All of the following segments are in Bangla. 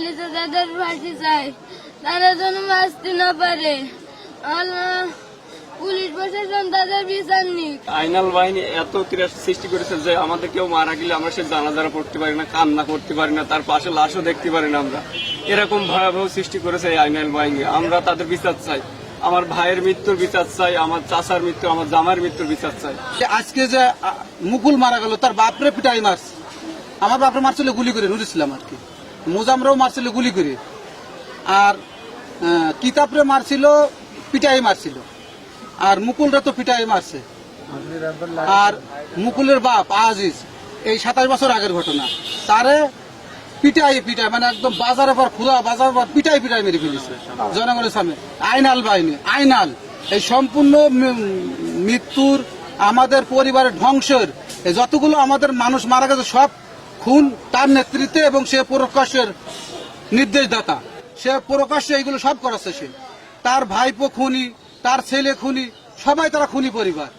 নিচে যাদের ফাঁসি চাই তারা যেন বাঁচতে না পারে। আল্লাহ, পুলিশ প্রশাসন তাদের বিচার নিক। আইনাল বাহিনী এত ত্রাস সৃষ্টি করেছে যে আমাদের কেউ মারা গেলে আমরা সে জানাজারা পড়তে পারি না, কান্না করতে পারি না, তার পাশে লাশও দেখতে পারি না। আমরা এরকম ভয়াবহ সৃষ্টি করেছে এই আইনাল বাহিনী। আমরা তাদের বিচার চাই, আমার ভাইয়ের মৃত্যুর বিচার চাই, আমার চাচার মৃত্যু, আমার জামার মৃত্যুর বিচার চাই। আজকে যে মুকুল মারা গেল, তার বাপরে পিটাই মারছে, আমার বাপরে মারছিল গুলি করে, নুর ইসলাম আর কি, মোজামরাও মারছিল গুলি করে, আর কিতাবরে মারছিল পিটাই মারছিল, আর মুকুলরা তো পিটাই মারছে। আর মুকুলের বাপ আজিজ, এই 27 বছর আগের ঘটনা, তারে পিটাই মানে একদম বাজারের পর খুদা বাজারের পর পিটাই মেরে ফেলেছে জনগণের সামনে। আইনাল বাহিনী, আইনাল এই সম্পূর্ণ মৃত্যুর, আমাদের পরিবারের ধ্বংসের, যতগুলো আমাদের মানুষ মারা গেছে সব খুন তার নেতৃত্বে, এবং সে প্রকাশের নির্দেশদাতা, সে প্রকাশ্যে এইগুলো সব করাচ্ছে। সে তার ভাইপো খুনি, তার ছেলে খুনি, সবাই তারা খুনি পরিবার।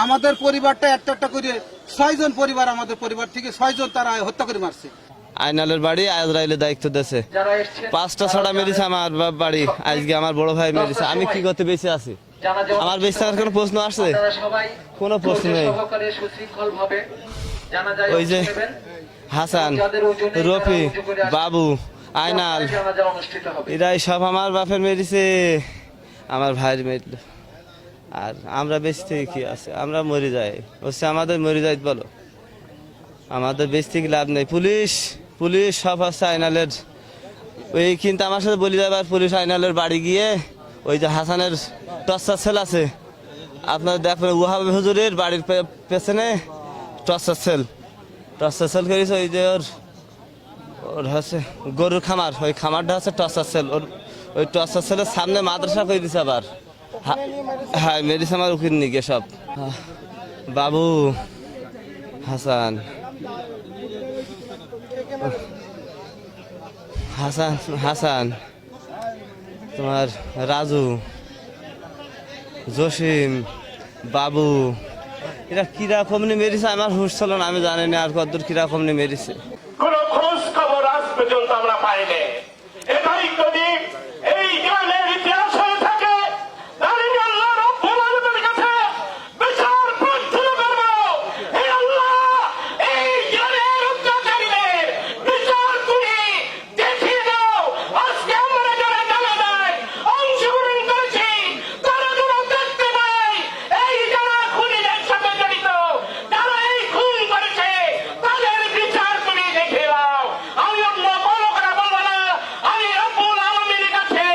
আমাদের পরিবারটা একটা করে 6 জন পরিবার, আমাদের পরিবার থেকে 6 জন তারা হত্যা করে মারছে। আইনালের বাড়ি আজরাইলের দায়িত্ব দিয়েছে, 5টা ছড়া মেরেছে আমার বাড়ি, আজকে আমার বড় ভাই মেরেছে। আমি কি করতে বেঁচে আছি? আমার বেঁচে থাকার কোনো প্রশ্ন আসছে? কোনো প্রশ্ন নেই। ওই যে হাসান, রফি, বাবু, আইনাল, এরাই সব আমার বাপের মেরেছে, আমার ভাইয়ের মেরল। আর আমরা বেঁচে থেকে কি আছে? আমরা মরে যাই, হচ্ছে আমাদের মরে যাই বলো, আমাদের বেঁচে থেকে লাভ নেই। পুলিশ সব হচ্ছে আইনালের। ওই কিন্তু আমার সাথে বলি যাবার পুলিশ আইনালের বাড়ি গিয়ে ওই যে হাসানের টর্চার সেল আছে, আপনার দেখবেন ওয়াহাব হুজুরের বাড়ির পেছনে টর্চার সেল করেছে। ওই যে ওর হচ্ছে গরুর খামার, ওই খামারটা হচ্ছে টর্চার সেল। ওই টর্চার সেলের সামনে মাদ্রাসা করে দিছে আবার। হ্যাঁ, মেডিসিন আমার উকিল নিয়ে গিয়ে সব। বাবু, হাসান, তোমার রাজু, জসিম, বাবু, এরা কিরকম নিয়ে মেরেছে আমার হুশ ছিল না, আমি জানি না আর কতদূর কিরকম নিয়ে মেরেছে। কোন খোঁজ খবর আজ পর্যন্ত আমরা পাইনি। এটাই যদি এই গ্রামের ইতিহাস হয়ে থাকে, তাহলে আল্লাহ রাব্বুল আলামিনের কাছে বিচার প্রার্থনা করব। হে আল্লাহ, এই গ্রামের অত্যাচারীদের বিচার তুমি দেখিয়ে দাও। আজকে আমরা যারা জানাজায় অংশগ্রহণ করেছি, তারা যেন দেখতে পাই এই যারা খুনিদের সাথে জড়িত, যারা এই খুন করেছে, তাদের বিচার তুমি দেখে দাও। আমি অন্য বড় করে বলবো না, আমি রব্বুল আলামিনের কাছে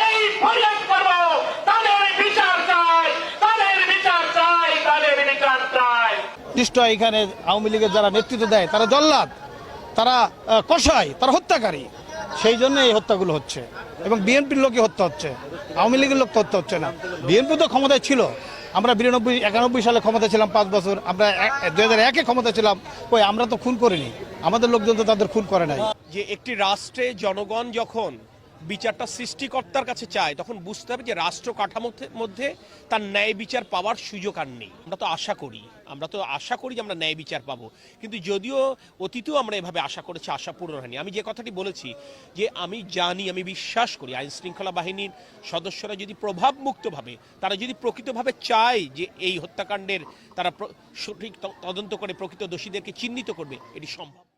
এই ফরিয়াদ করব, তাদের বিচার চাই, তাদের বিচার চাই, তাদের বিচার চাই। নিশ্চয় এখানে আওয়ামী লীগের যারা নেতৃত্ব দেয় তারা জল্লাদ, তারা কসাই, তারা হত্যাকারী, সেই জন্য এই হত্যাগুলো হচ্ছে। এবং বিএনপির লোকই হত্যা হচ্ছে, আওয়ামী লীগের লোক তো হত্যা হচ্ছে না। বিএনপি তো ক্ষমতায় ছিল, আমরা 92-91 সালে ক্ষমতা ছিলাম 5 বছর, আমরা 2001-এ ক্ষমতা ছিলাম, কই আমরা তো খুন করিনি, আমাদের লোকজন তো তাদের খুন করে নাই। যে একটি রাষ্ট্রে জনগণ যখন বিচারটা সৃষ্টিকর্তার কাছে চায়, তখন বুঝতে হবে যে রাষ্ট্র কাঠামোর মধ্যে তার ন্যায় বিচার পাওয়ার সুযোগ আর নেই। আমরা তো আশা করি যে আমরা ন্যায় বিচার পাবো, কিন্তু যদিও অতীতেও আমরা এভাবে আশা করেছি, আশা পূরণ হয়নি। আমি যে কথাটি বলেছি যে আমি জানি, আমি বিশ্বাস করি আইন শৃঙ্খলা বাহিনীর সদস্যরা যদি প্রভাবমুক্তভাবে, তারা যদি প্রকৃতভাবে চায় যে এই হত্যাকাণ্ডের তারা সঠিক তদন্ত করে প্রকৃত দোষীদেরকে চিহ্নিত করবে, এটি সম্ভব।